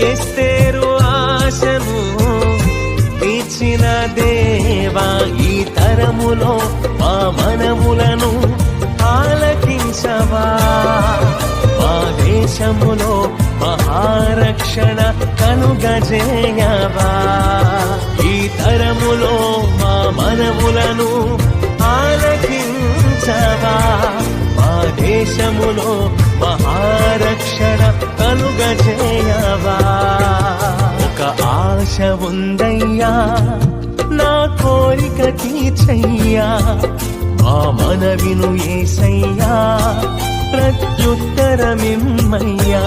ఎస్తేరు ఆశను తీర్చిన దేవా, ఈ తరములో మా మనములను ఆలకించవా. మా దేశములో మహారక్షణ కలుగజేయవా. ఈ తరములో మా మనములను ఆలకించవా. మా దేశములో మహారక్షణ కలుగజేయవా. ఒక ఆశ ఉందయ్యా, నా కోరిక తీర్చయ్యా. మా మనవిను యేసయ్యా, ప్రత్యుత్తరమిమ్మయ్యా.